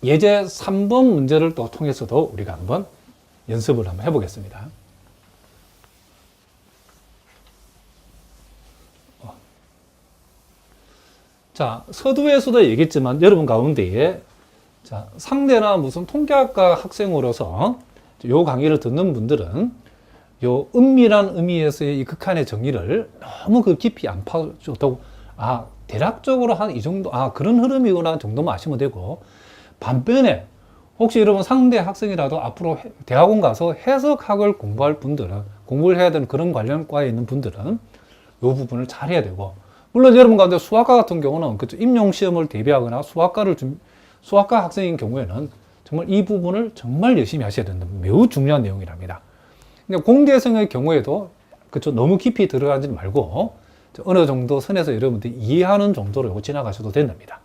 예제 3번 문제를 또 통해서도 우리가 한번 연습을 한번 해보겠습니다. 자, 서두에서도 얘기했지만 여러분 가운데에 자, 상대나 무슨 통계학과 학생으로서 요 강의를 듣는 분들은 요 은밀한 의미에서의 이 극한의 정의를 너무 그 깊이 안 파줘도 대략적으로 한 이 정도 그런 흐름이구나 정도만 아시면 되고, 반면에 혹시 여러분 상대 학생이라도 앞으로 대학원 가서 해석학을 공부할 분들은, 공부를 해야 되는 그런 관련 과에 있는 분들은 요 부분을 잘 해야 되고, 물론 여러분 가운데 수학과 같은 경우는 그쵸, 임용 시험을 대비하거나 수학과 학생인 경우에는 정말 이 부분을 정말 열심히 하셔야 된다. 매우 중요한 내용이랍니다. 근데 공대생의 경우에도 그쵸, 너무 깊이 들어가지 말고 어느 정도 선에서 여러분들이 이해하는 정도로 지나가셔도 된답니다.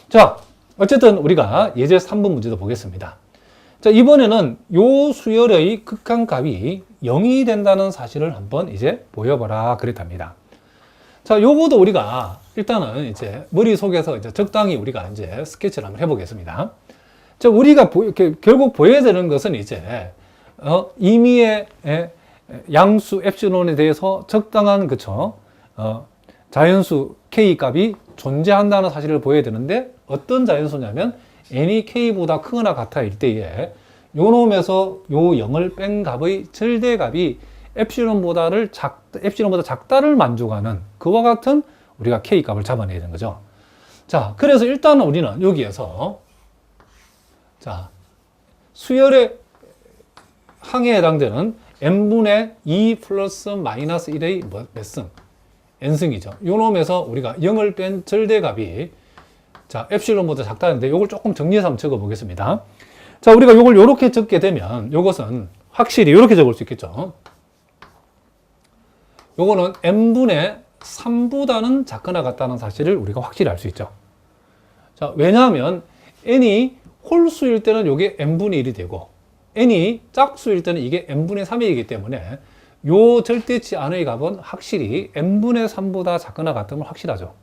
자, 어쨌든 우리가 예제 3번 문제도 보겠습니다. 자, 이번에는 요 수열의 극한값이 0이 된다는 사실을 한번 이제 보여봐라 그랬답니다. 자, 요거도 우리가 일단은 이제 머릿속에서 이제 적당히 우리가 이제 스케치를 한번 해보겠습니다. 자, 우리가 결국 보여야 되는 것은 이제, 임의의 양수 엡실론에 대해서 적당한, 그쵸, 자연수 K 값이 존재한다는 사실을 보여야 되는데, 어떤 자연수냐면, n이 K보다 크거나 같아일 때에, 요 놈에서 요 0을 뺀 값의 절대값이 엡실론보다 작다를 만족하는 그와 같은 우리가 K 값을 잡아내야 되는 거죠. 자, 그래서 일단은 우리는 여기에서 자, 수열의 항에 해당되는 n분의 2 플러스 마이너스 1의 몇 승? n승이죠. 요 놈에서 우리가 0을 뺀 절대값이 자, 엡실론보다 작다는데 요걸 조금 정리해서 한번 적어 보겠습니다. 자, 우리가 요걸 요렇게 적게 되면 요것은 확실히 요렇게 적을 수 있겠죠. 요거는 n분의 3보다는 작거나 같다는 사실을 우리가 확실히 알 수 있죠. 자, 왜냐하면 n이 홀수일 때는 요게 n분의 1이 되고, n이 짝수일 때는 이게 n분의 3이기 때문에 요 절대치 안의 값은 확실히 n분의 3보다 작거나 같다면 확실하죠.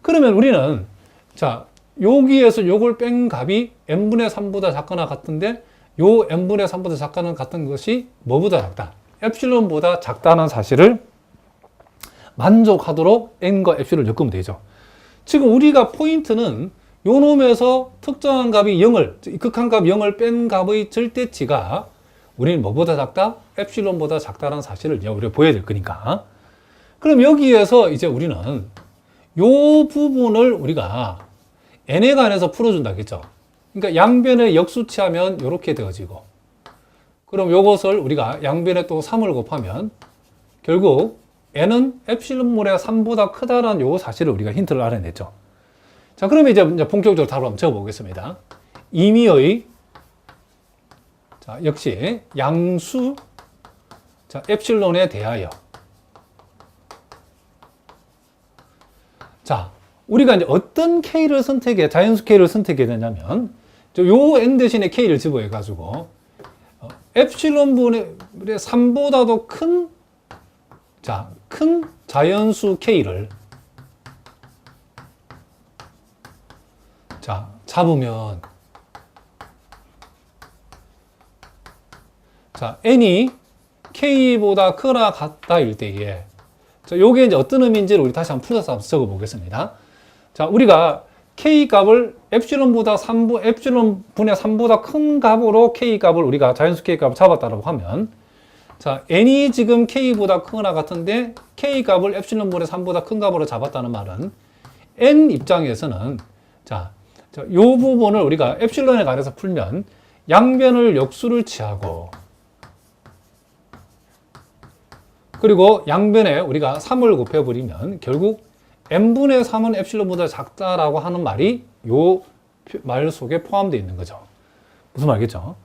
그러면 우리는 자, 여기에서 요걸 뺀 값이 n분의 3보다 작거나 같은데, 요 n분의 3보다 작거나 같은 것이 뭐보다 작다? 엡실론보다 작다는 사실을 만족하도록 n과 엡실론을 엮으면 되죠. 지금 우리가 포인트는 요 놈에서 특정한 값이 0을, 극한값 0을 뺀 값의 절대치가 우리는 뭐보다 작다? 엡실론보다 작다는 사실을 우리가 보여야 될 거니까. 그럼 여기에서 이제 우리는 요 부분을 우리가 n에 관해서 풀어준다 했죠. 그러니까 양변에 역수치하면 이렇게 되어지고, 그럼 요것을 우리가 양변에 또 3을 곱하면 결국 n은 엡실론분의 3보다 크다라는 요 사실을 우리가 힌트를 알아냈죠. 자, 그러면 이제 본격적으로 답을 한번 적어보겠습니다. 임의의 자, 역시 양수 자, 엡실론에 대하여 자, 우리가 이제 어떤 K를 자연수 K를 선택해야 되냐면 요 n 대신에 K를 집어해가지고 엡실론분의 3보다도 큰 자연수 K를 자, 잡으면 자, n이 K보다 크거나 같다일 때에 자, 요게 이제 어떤 의미인지를 우리 다시 한번 풀어서 적어 보겠습니다. 자, 우리가 K 값을 엡실론분의 3보다 큰 값으로 K 값을 우리가 자연수 K 값을 잡았다고 하면 자, n이 지금 K보다 크거나 같은데 K 값을 엡실론분의 3보다 큰 값으로 잡았다는 말은 n 입장에서는 자, 요 부분을 우리가 엡실론에 관해서 풀면 양변을 역수를 취하고 그리고 양변에 우리가 3을 곱해버리면 결국 n분의 3은 엡실론보다 작다라고 하는 말이 요 말 속에 포함되어 있는 거죠. 무슨 말이겠죠?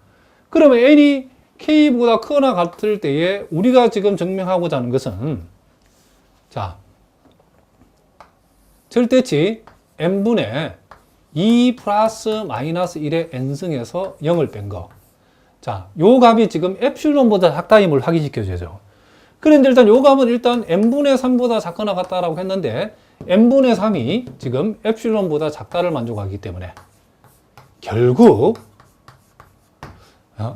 그러면 n이 k보다 크거나 같을 때에 우리가 지금 증명하고자 하는 것은 자, 절대치 n분의 2 플러스 마이너스 1의 n승에서 0을 뺀 거. 자, 요 값이 지금 엡실론보다 작다임을 확인시켜줘야죠. 그런데 일단 요 값은 일단 n분의 3보다 작거나 같다라고 했는데 n분의 3이 지금 엡실론보다 작다를 만족하기 때문에 결국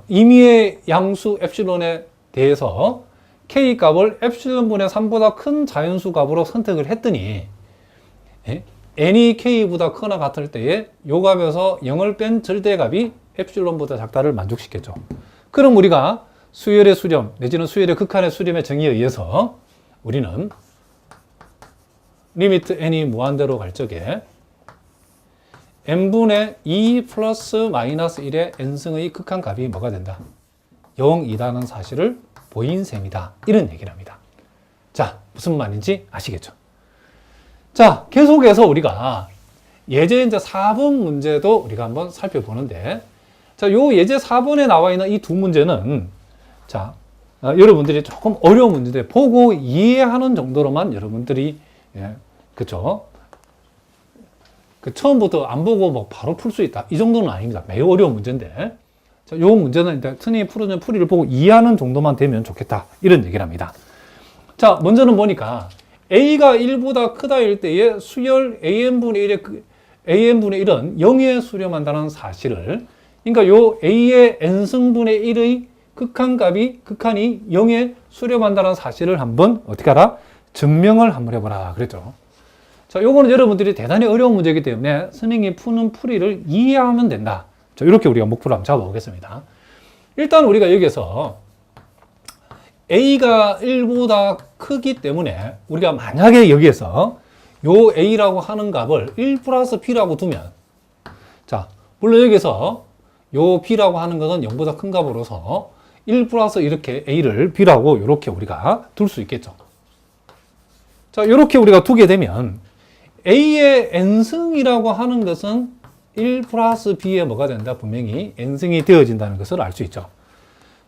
임의의 양수 엡실론에 대해서 K 값을 엡실론분의 3보다 큰 자연수 값으로 선택을 했더니 n이 K보다 크거나 같을 때에 요 값에서 0을 뺀 절대값이 엡실론보다 작다를 만족시켰죠. 그럼 우리가 수열의 수렴 내지는 수열의 극한의 수렴의 정의에 의해서 우리는 리미트 n이 무한대로 갈 적에 n분의 2 플러스 마이너스 1의 n승의 극한값이 뭐가 된다? 0이라는 사실을 보인 셈이다. 이런 얘기를 합니다. 자, 무슨 말인지 아시겠죠? 자, 계속해서 우리가 예제 이제 4번 문제도 우리가 한번 살펴보는데, 자, 요 예제 4번에 나와 있는 이 두 문제는, 자, 여러분들이 조금 어려운 문제인데, 보고 이해하는 정도로만 여러분들이, 그쵸? 처음부터 안 보고 뭐 바로 풀 수 있다. 이 정도는 아닙니다. 매우 어려운 문제인데, 자, 요 문제는 일단 선생님이 풀어준 풀이를 보고 이해하는 정도만 되면 좋겠다. 이런 얘기를 합니다. 자, 먼저는 보니까, A가 1보다 크다일 때에 수열 AN분의 1은 0에 수렴한다는 사실을, 그러니까 요 A의 n승분의 1의 극한이 0에 수렴한다는 사실을 한번 어떻게 하라? 증명을 한번 해보라 그랬죠. 자, 요거는 여러분들이 대단히 어려운 문제이기 때문에 선생님이 푸는 풀이를 이해하면 된다. 자, 이렇게 우리가 목표를 한번 잡아보겠습니다. 일단 우리가 여기서 A가 1보다 크기 때문에 우리가 만약에 여기에서 요 A라고 하는 값을 1 플러스 B라고 두면, 자, 물론 여기서 요 B라고 하는 것은 0보다 큰 값으로서 1 플러스 이렇게 A를 B라고 이렇게 우리가 둘 수 있겠죠. 자, 이렇게 우리가 두게 되면 A의 n승이라고 하는 것은 1 플러스 B에 뭐가 된다? 분명히 n승이 되어진다는 것을 알 수 있죠.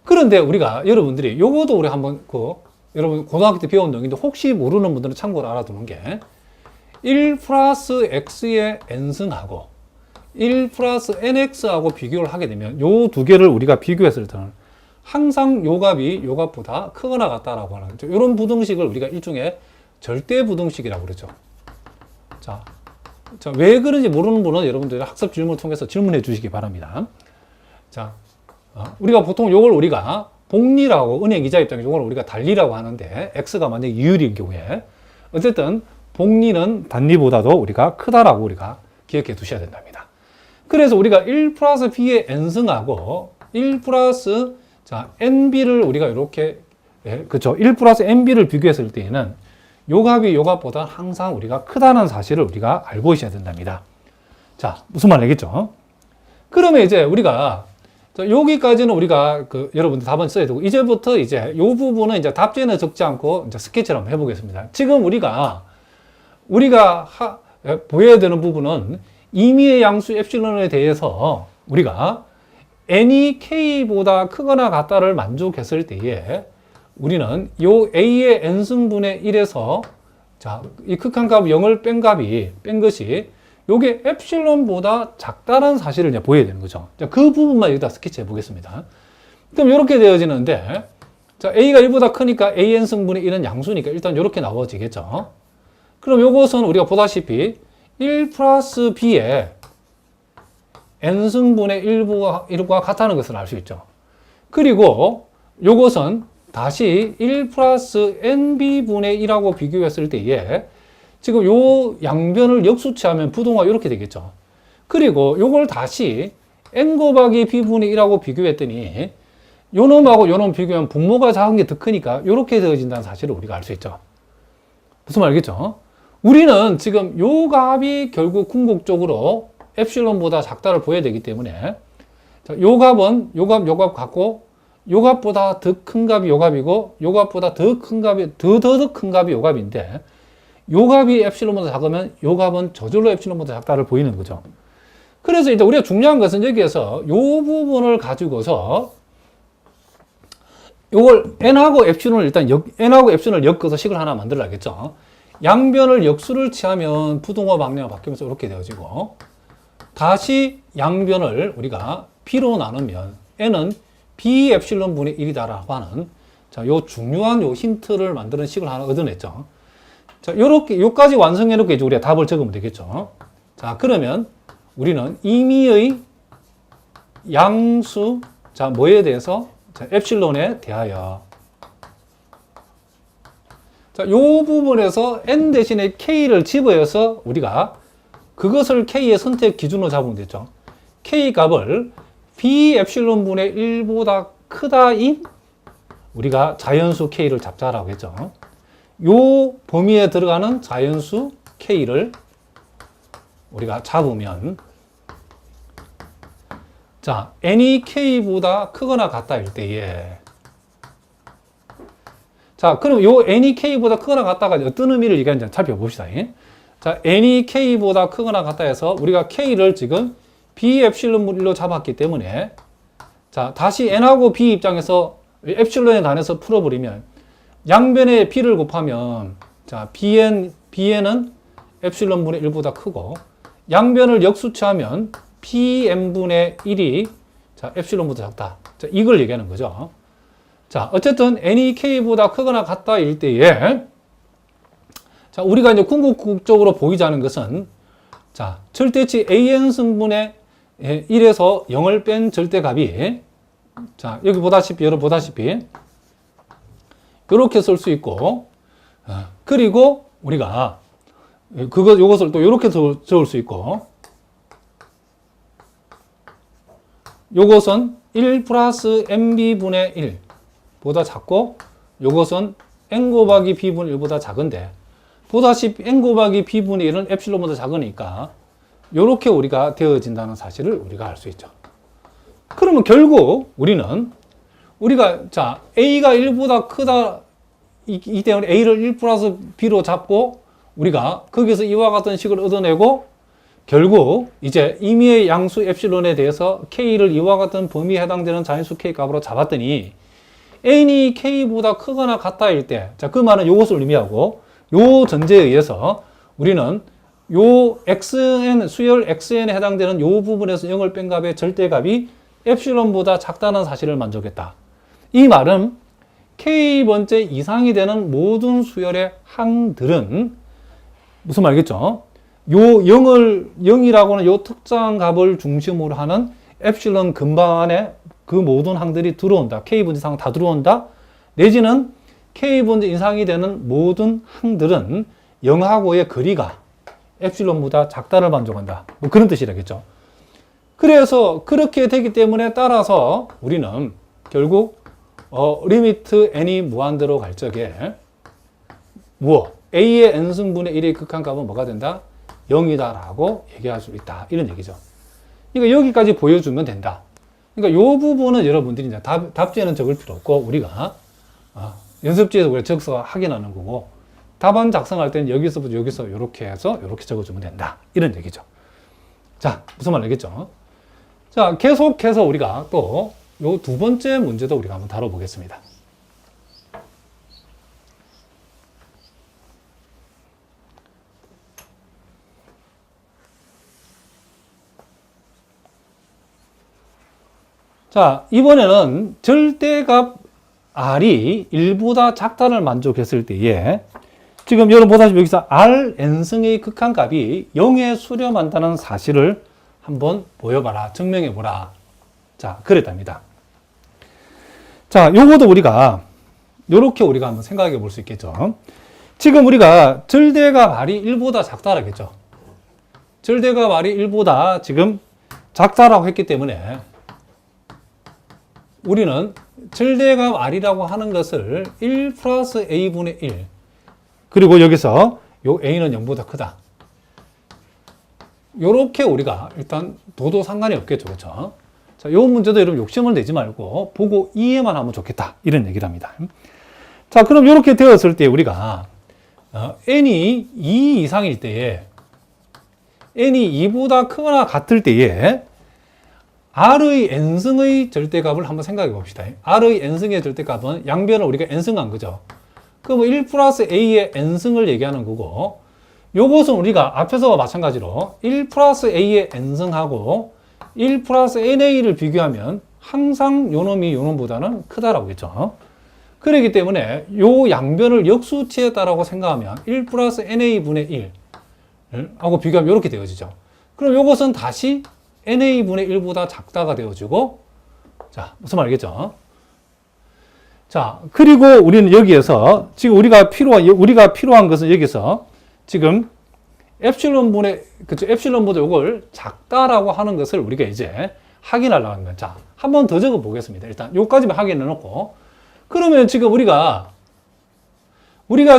그런데 우리가 여러분들이 요거도 우리 한번 여러분 고등학교 때 배운 내용인데 혹시 모르는 분들은 참고로 알아두는 게 1 플러스 x의 n승하고 1 플러스 nx하고 비교를 하게 되면 요 두 개를 우리가 비교했을 때는 항상 요 값이 요 값보다 크거나 같다라고 하는 거죠. 이런 부등식을 우리가 일종의 절대 부등식이라고 그러죠. 자, 왜 그런지 모르는 분은 여러분들이 학습 질문을 통해서 질문해 주시기 바랍니다. 자, 우리가 보통 요걸 우리가 복리라고, 은행 이자 입장에서 요걸 우리가 단리라고 하는데, x가 만약에 이율인 경우에, 어쨌든 복리는 단리보다도 우리가 크다라고 우리가 기억해 두셔야 된답니다. 그래서 우리가 1 플러스 b의 n승하고 1 플러스, 자, nb를 우리가 이렇게, 그쵸. 1 플러스 nb를 비교했을 때에는 요 값이 요 값보다 항상 우리가 크다는 사실을 우리가 알고 있어야 된답니다. 자, 무슨 말 알겠죠? 그러면 이제 우리가, 자, 여기까지는 우리가 여러분들 답은 써야 되고, 이제부터 이제 요 부분은 이제 답지에는 적지 않고 이제 스케치를 한번 해보겠습니다. 지금 우리가 보여야 되는 부분은 임의의 양수 엡실론에 대해서 우리가 n이 k보다 크거나 같다를 만족했을 때에 우리는 요 a의 n승분의 1에서, 자, 이 극한값 0을 뺀 것이 요게 엡실론보다 작다는 사실을 이제 보여야 되는 거죠. 자, 그 부분만 여기다 스케치해 보겠습니다. 그럼 이렇게 되어지는데, 자, a가 1보다 크니까 an승분의 1은 양수니까 일단 이렇게 나와지겠죠. 그럼 요것은 우리가 보다시피 1 플러스 b의 n승분의 1과 같다는 것을 알 수 있죠. 그리고 요것은 다시 1 플러스 nb분의 1하고 비교했을 때에 지금 요 양변을 역수치하면 부동화 이렇게 되겠죠. 그리고 요걸 다시 n 곱하기 b분의 1하고 비교했더니 요 놈하고 요 놈 비교하면 분모가 작은 게 더 크니까 이렇게 되어진다는 사실을 우리가 알 수 있죠. 무슨 말이겠죠? 우리는 지금 요 값이 결국 궁극적으로 엡실론보다 작다를 보여야 되기 때문에, 자, 요 값은 요 값 같고 요 값보다 더 큰 값이 요 값이고 요 값보다 더 큰 값이 더 큰 값이 요 값인데, 요 값이 엡실론보다 작으면 요 값은 저절로 엡실론보다 작다를 보이는 거죠. 그래서 이제 우리가 중요한 것은 여기에서 요 부분을 가지고서 요걸 n하고 엡실론을 일단 n하고 엡실론을 엮어서 식을 하나 만들어야겠죠. 양변을 역수를 취하면 부동화 방향이 바뀌면서 이렇게 되어지고, 다시 양변을 우리가 b로 나누면 n은 b 엡실론 분의 1이다라고 하는, 자, 요 중요한 요 힌트를 만드는 식을 하나 얻어냈죠. 자, 요렇게, 요까지 완성해 놓고 이제 우리가 답을 적으면 되겠죠. 자, 그러면 우리는 임의의 양수, 자, 뭐에 대해서? 자, 엡실론에 대하여. 자, 요 부분에서 n 대신에 k를 집어여서 우리가 그것을 k의 선택 기준으로 잡으면 되죠. k 값을 b 엡실론 분의 1보다 크다인 우리가 자연수 k를 잡자라고 했죠. 요 범위에 들어가는 자연수 k를 우리가 잡으면 자, n이 k보다 크거나 같다일 때에 자, 그럼 요 n이 k보다 크거나 같다가 어떤 의미를 얘기하는지 살펴봅시다. 자, n이 k보다 크거나 같다 해서 우리가 k를 지금 b 엡실론 분 1로 잡았기 때문에 자, 다시 n하고 b 입장에서 엡실론에 관해서 풀어버리면 양변에 b를 곱하면 자, bn은 엡실론 분의 1보다 크고 양변을 역수치하면 pn분의 1이 자, 엡실론보다 작다. 자, 이걸 얘기하는 거죠. 자, 어쨌든 n이 k보다 크거나 같다 일 때에 자, 우리가 이제 궁극적으로 보이지 않은 것은 자, 절대치 an 승분의 1에서 0을 뺀 절대값이 자, 여기 보다시피 여러분 보다시피 이렇게 쓸 수 있고 그리고 우리가 요것을 또 이렇게 적을 수 있고 요것은 1 플러스 mb분의 1 보다 작고 요것은 n 곱하기 b분의 1보다 작은데 보다시피 n 곱하기 b분의 1은 엡실론보다 작으니까 요렇게 우리가 되어진다는 사실을 우리가 알 수 있죠. 그러면 결국 우리가 자 a가 1보다 크다 이 때문에 a를 1 플러스 b로 잡고 우리가 거기서 이와 같은 식을 얻어내고 결국 이제 임의의 양수 엡실론에 대해서 k를 이와 같은 범위에 해당되는 자연수 k 값으로 잡았더니 n이 k보다 크거나 같다일 때, 자, 그 말은 이것을 의미하고 요 전제에 의해서 우리는 요 xn 수열 xn에 해당되는 요 부분에서 0을 뺀 값의 절대값이 엡실론보다 작다는 사실을 만족했다. 이 말은 k번째 이상이 되는 모든 수열의 항들은 무슨 말이겠죠? 요 0이라고는 요 특정 값을 중심으로 하는 엡실론 근방 안에 그 모든 항들이 들어온다. k분지 이상 다 들어온다. 내지는 k분지 이상이 되는 모든 항들은 0하고의 거리가 엡실론보다 작다를 만족한다. 뭐 그런 뜻이라겠죠. 그래서 그렇게 되기 때문에 따라서 우리는 결국 리미트 n이 무한대로 갈 적에 a의 n승분의 1의 극한값은 뭐가 된다? 0이다라고 얘기할 수 있다. 이런 얘기죠. 그러니까 여기까지 보여주면 된다. 그러니까 이 부분은 여러분들이 이제 답지에는 적을 필요 없고 우리가 연습지에서 우리가 적어서 확인하는 거고 답안 작성할 때는 여기서부터 여기서 이렇게 해서 이렇게 적어주면 된다. 이런 얘기죠. 자, 무슨 말 알겠죠? 자, 계속해서 우리가 또 요 두 번째 문제도 우리가 한번 다뤄보겠습니다. 자, 이번에는 절대값 r이 1보다 작다를 만족했을 때에 지금 여러분 보다시피 여기서 rn승의 극한값이 0에 수렴한다는 사실을 한번 보여봐라. 증명해보라. 자, 그랬답니다. 자, 요것도 우리가 요렇게 우리가 한번 생각해 볼 수 있겠죠. 지금 우리가 절대값 r이 1보다 작다라고 했죠. 절대값 r이 1보다 지금 작다라고 했기 때문에 우리는 절대값 r이라고 하는 것을 1 플러스 a분의 1 그리고 여기서 요 a는 0보다 크다. 요렇게 우리가 일단 둬도 상관이 없겠죠. 그렇죠? 자, 요 문제도 여러분 욕심을 내지 말고 보고 이해만 하면 좋겠다. 이런 얘기를 합니다. 자, 그럼 요렇게 되었을 때 우리가 n이 2 이상일 때에 n이 2보다 크거나 같을 때에 r의 n승의 절대값을 한번 생각해 봅시다. r의 n승의 절대값은 양변을 우리가 n승한 거죠. 그럼 1 플러스 a의 n승을 얘기하는 거고 요것은 우리가 앞에서와 마찬가지로 1 플러스 a의 n승하고 1 플러스 na를 비교하면 항상 요놈이 요놈보다는 크다라고 했죠. 그렇기 때문에 요 양변을 역수치했다라고 생각하면 1 플러스 na분의 1 하고 비교하면 이렇게 되어지죠. 그럼 요것은 다시 NA분의 1보다 작다가 되어지고, 자, 무슨 말이겠죠? 자, 그리고 우리는 여기에서 지금 우리가 필요한 것은 여기서 지금 엡실론보다 이걸 작다라고 하는 것을 우리가 이제 확인하려고 하는 거예요. 자, 한 번 더 적어 보겠습니다. 일단 요까지만 확인해 놓고, 그러면 지금 우리가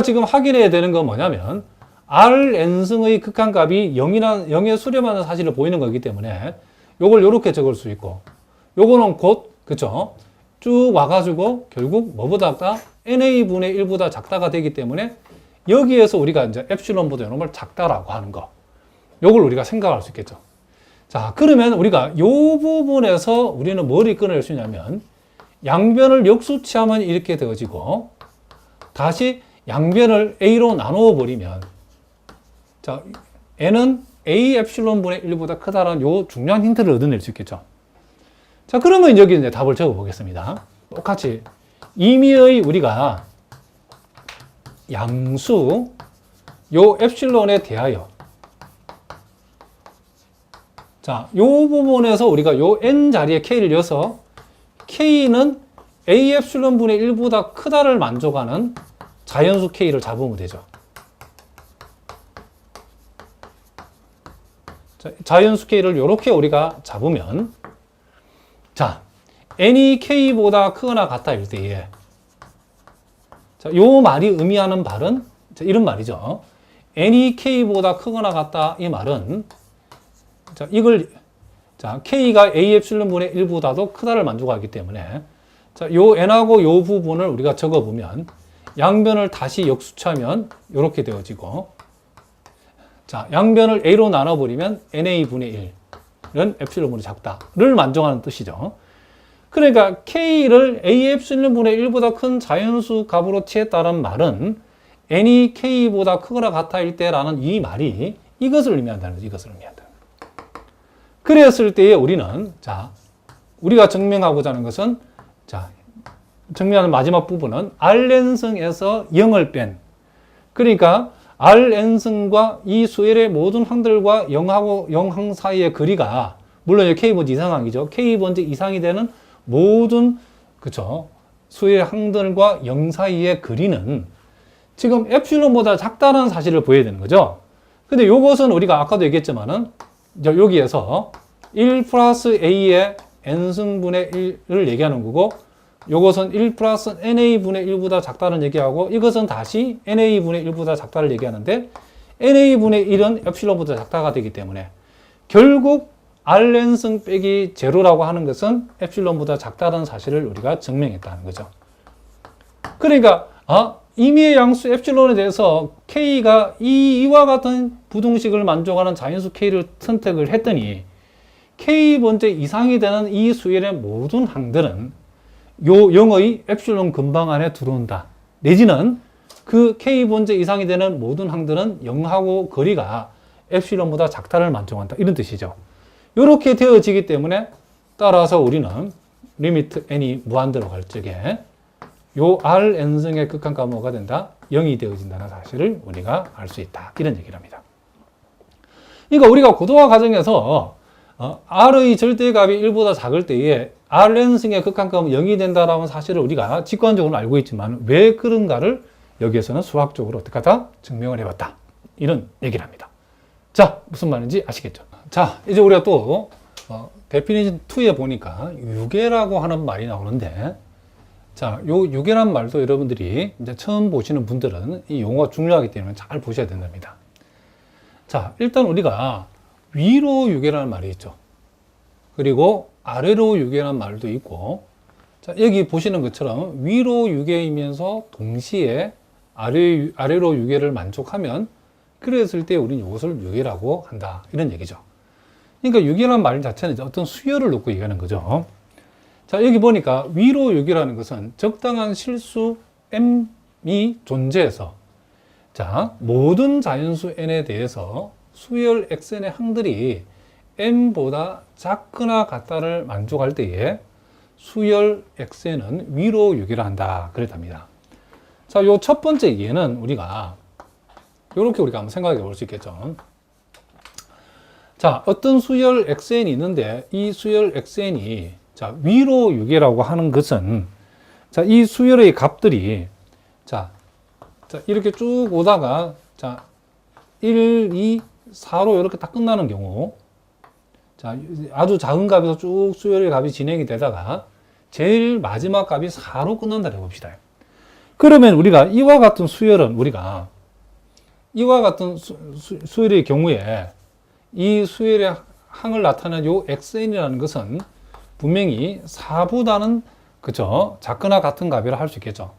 지금 확인해야 되는 건 뭐냐면 Rn승의 극한값이 0에 수렴하는 사실을 보이는 거기 때문에 요걸 요렇게 적을 수 있고, 요거는 곧 그쵸? 쭉 와가지고 결국 뭐보다 작다? NA분의 1보다 작다가 되기 때문에 여기에서 우리가 이제 엡실론보다 이런 걸 작다라고 하는 거, 요걸 우리가 생각할 수 있겠죠. 자, 그러면 우리가 요 부분에서 우리는 뭘 끊어낼 수 있냐면 양변을 역수치하면 이렇게 되어지고, 다시 양변을 A로 나누어 버리면, 자, N은 A 엡실론분의 1보다 크다라는 요 중요한 힌트를 얻어낼 수 있겠죠. 자, 그러면 여기 이제 답을 적어 보겠습니다. 똑같이 임의의 우리가 양수 요 엡실론에 대하여, 자, 요 부분에서 우리가 요 n 자리에 k를 넣어서 k는 a 엡실론분의 1보다 크다를 만족하는 자연수 k를 잡으면 되죠. 자, 자연수 k를 이렇게 우리가 잡으면, 자, n이 k보다 크거나 같다일 때에, 자, 요 말이 의미하는 바는, 자, 이런 말이죠. n이 k보다 크거나 같다, 이 말은, 자, 자, k가 a 엡실론분의 1보다도 크다를 만족하기 때문에, 자, 요 n하고 요 부분을 우리가 적어보면, 양변을 다시 역수치하면 이렇게 되어지고, 자, 양변을 a로 나눠버리면 na분의 1은 엡실론분의 작다를 만족하는 뜻이죠. 그러니까 k를 a 엡실론분의 1보다 큰 자연수 값으로 취했다는 말은 n이 k보다 크거나 같아일 때라는 이 말이 이것을 의미한다는 거죠. 이것을 의미한다. 그랬을 때에 우리는, 자, 우리가 증명하고자 하는 것은, 자, 증명하는 마지막 부분은 Rn승에서 0을 뺀, 그러니까 Rn승과 이 수열의 모든 항들과 0하고 0항 사이의 거리가, 물론 K번째 이상항이죠. K번째 이상이 되는 모든, 그쵸, 수열의 항들과 0 사이의 거리는 지금 엡실론보다 작다는 사실을 보여야 되는 거죠. 근데 요것은 우리가 아까도 얘기했지만은, 여기에서 1 플러스 A의 N승분의 1을 얘기하는 거고, 요것은 1 플러스 NA분의 1보다 작다는 얘기하고, 이것은 다시 NA분의 1보다 작다를 얘기하는데, NA분의 1은 엡실론보다 작다가 되기 때문에 결국 Rn승 빼기 제로라고 하는 것은 엡실론보다 작다는 사실을 우리가 증명했다는 거죠. 그러니까 임의의 양수 엡실론에 대해서 K가 이와 같은 부등식을 만족하는 자연수 K를 선택을 했더니 K번째 이상이 되는 이 수열의 모든 항들은 요 0의 엡실론 근방 안에 들어온다. 내지는 그 K번째 이상이 되는 모든 항들은 0하고 거리가 엡실론보다 작다를 만족한다. 이런 뜻이죠. 이렇게 되어지기 때문에 따라서 우리는 리미트 n이 무한대로 갈 적에 요 Rn승의 극한값은 뭐가 된다? 0이 되어진다는 사실을 우리가 알 수 있다. 이런 얘기를 합니다. 그러니까 우리가 고도화 과정에서 R의 절대값이 1보다 작을 때에 Rn승의 극한값은 0이 된다라는 사실을 우리가 직관적으로 알고 있지만 왜 그런가를 여기에서는 수학적으로 어떻게 하다? 증명을 해봤다. 이런 얘기를 합니다. 자, 무슨 말인지 아시겠죠? 자, 이제 우리가 또 데피니션 2에 보니까 유계라고 하는 말이 나오는데, 자, 요 유계란 말도 여러분들이 이제 처음 보시는 분들은 이 용어가 중요하기 때문에 잘 보셔야 된답니다. 자, 일단 우리가 위로 유계라는 말이 있죠. 그리고 아래로 유계라는 말도 있고, 자, 여기 보시는 것처럼 위로 유계이면서 동시에 아래로 유계를 만족하면, 그랬을 때 우리는 이것을 유계라고 한다. 이런 얘기죠. 그러니까 유계라는 말 자체는 어떤 수열을 놓고 얘기하는 거죠. 자, 여기 보니까 위로 유계라는 것은 적당한 실수 m이 존재해서, 자, 모든 자연수 n에 대해서 수열 xn의 항들이 m보다 작거나 같다를 만족할 때에 수열 xn은 위로 유계를 한다. 그랬답니다. 자, 요 첫 번째 예는 우리가 이렇게 우리가 한번 생각해 볼 수 있겠죠. 자, 어떤 수열 xn이 있는데 이 수열 xn이 자, 위로 유계라고 하는 것은 자, 이 수열의 값들이 자, 이렇게 쭉 오다가 자, 1, 2, 4로 이렇게 딱 끝나는 경우 자, 아주 작은 값에서 쭉 수열의 값이 진행이 되다가 제일 마지막 값이 4로 끝난다고 봅시다. 그러면 우리가 이와 같은 수열은 우리가 이와 같은 수열의 경우에 이 수열의 항을 나타내는 요 xn이라는 것은 분명히 4보다는 그죠? 작거나 같은 값이라 할 수 있겠죠.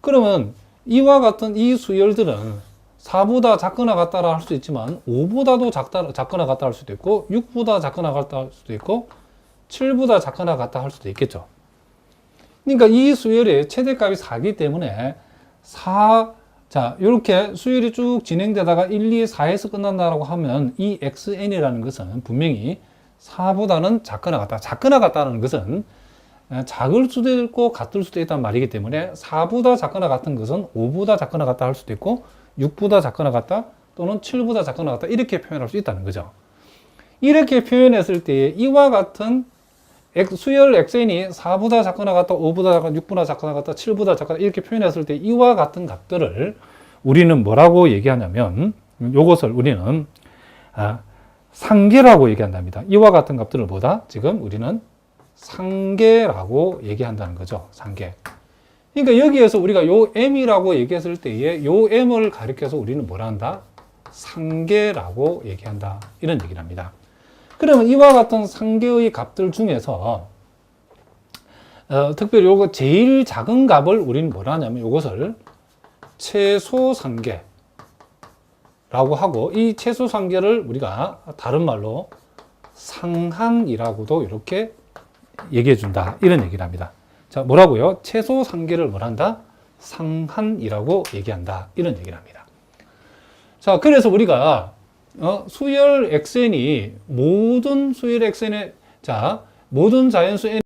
그러면 이와 같은 이 수열들은 4보다 작거나 같다라 할 수도 있지만 5보다도 작거나 같다 할 수도 있고 6보다 작거나 같다 할 수도 있고 7보다 작거나 같다 할 수도 있겠죠. 그러니까 이 수열의 최대값이 4이기 때문에 4, 자, 이렇게 수열이 쭉 진행되다가 1, 2, 4에서 끝난다라고 하면 이 xn이라는 것은 분명히 4보다는 작거나 같다. 작거나 같다는 것은 작을 수도 있고 같을 수도 있다는 말이기 때문에 4보다 작거나 같은 것은 5보다 작거나 같다 할 수도 있고 6보다 작거나 같다 또는 7보다 작거나 같다 이렇게 표현할 수 있다는 거죠. 이렇게 표현했을 때 이와 같은 수열 xn이 4보다 작거나 같다, 5보다 작거나, 6보다 작거나 같다, 7보다 작거나 이렇게 표현했을 때 이와 같은 값들을 우리는 뭐라고 얘기하냐면 요것을 우리는 상계라고 얘기한답니다. 이와 같은 값들을 뭐다? 지금 우리는 상계라고 얘기한다는 거죠. 상계. 그러니까 여기에서 우리가 요 m이라고 얘기했을 때에 요 m을 가리켜서 우리는 뭐라 한다? 상계라고 얘기한다. 이런 얘기를 합니다. 그러면 이와 같은 상계의 값들 중에서 특별히 요거 제일 작은 값을 우리는 뭐라 하냐면 요것을 최소상계라고 하고 이 최소상계를 우리가 다른 말로 상한이라고도 이렇게 얘기해 준다. 이런 얘기를 합니다. 자, 뭐라고요? 최소상계를 뭐라 한다? 상한이라고 얘기한다. 이런 얘기를 합니다. 자, 그래서 우리가 수열 xn이 모든 수열 xn의 자, 모든 자연수 n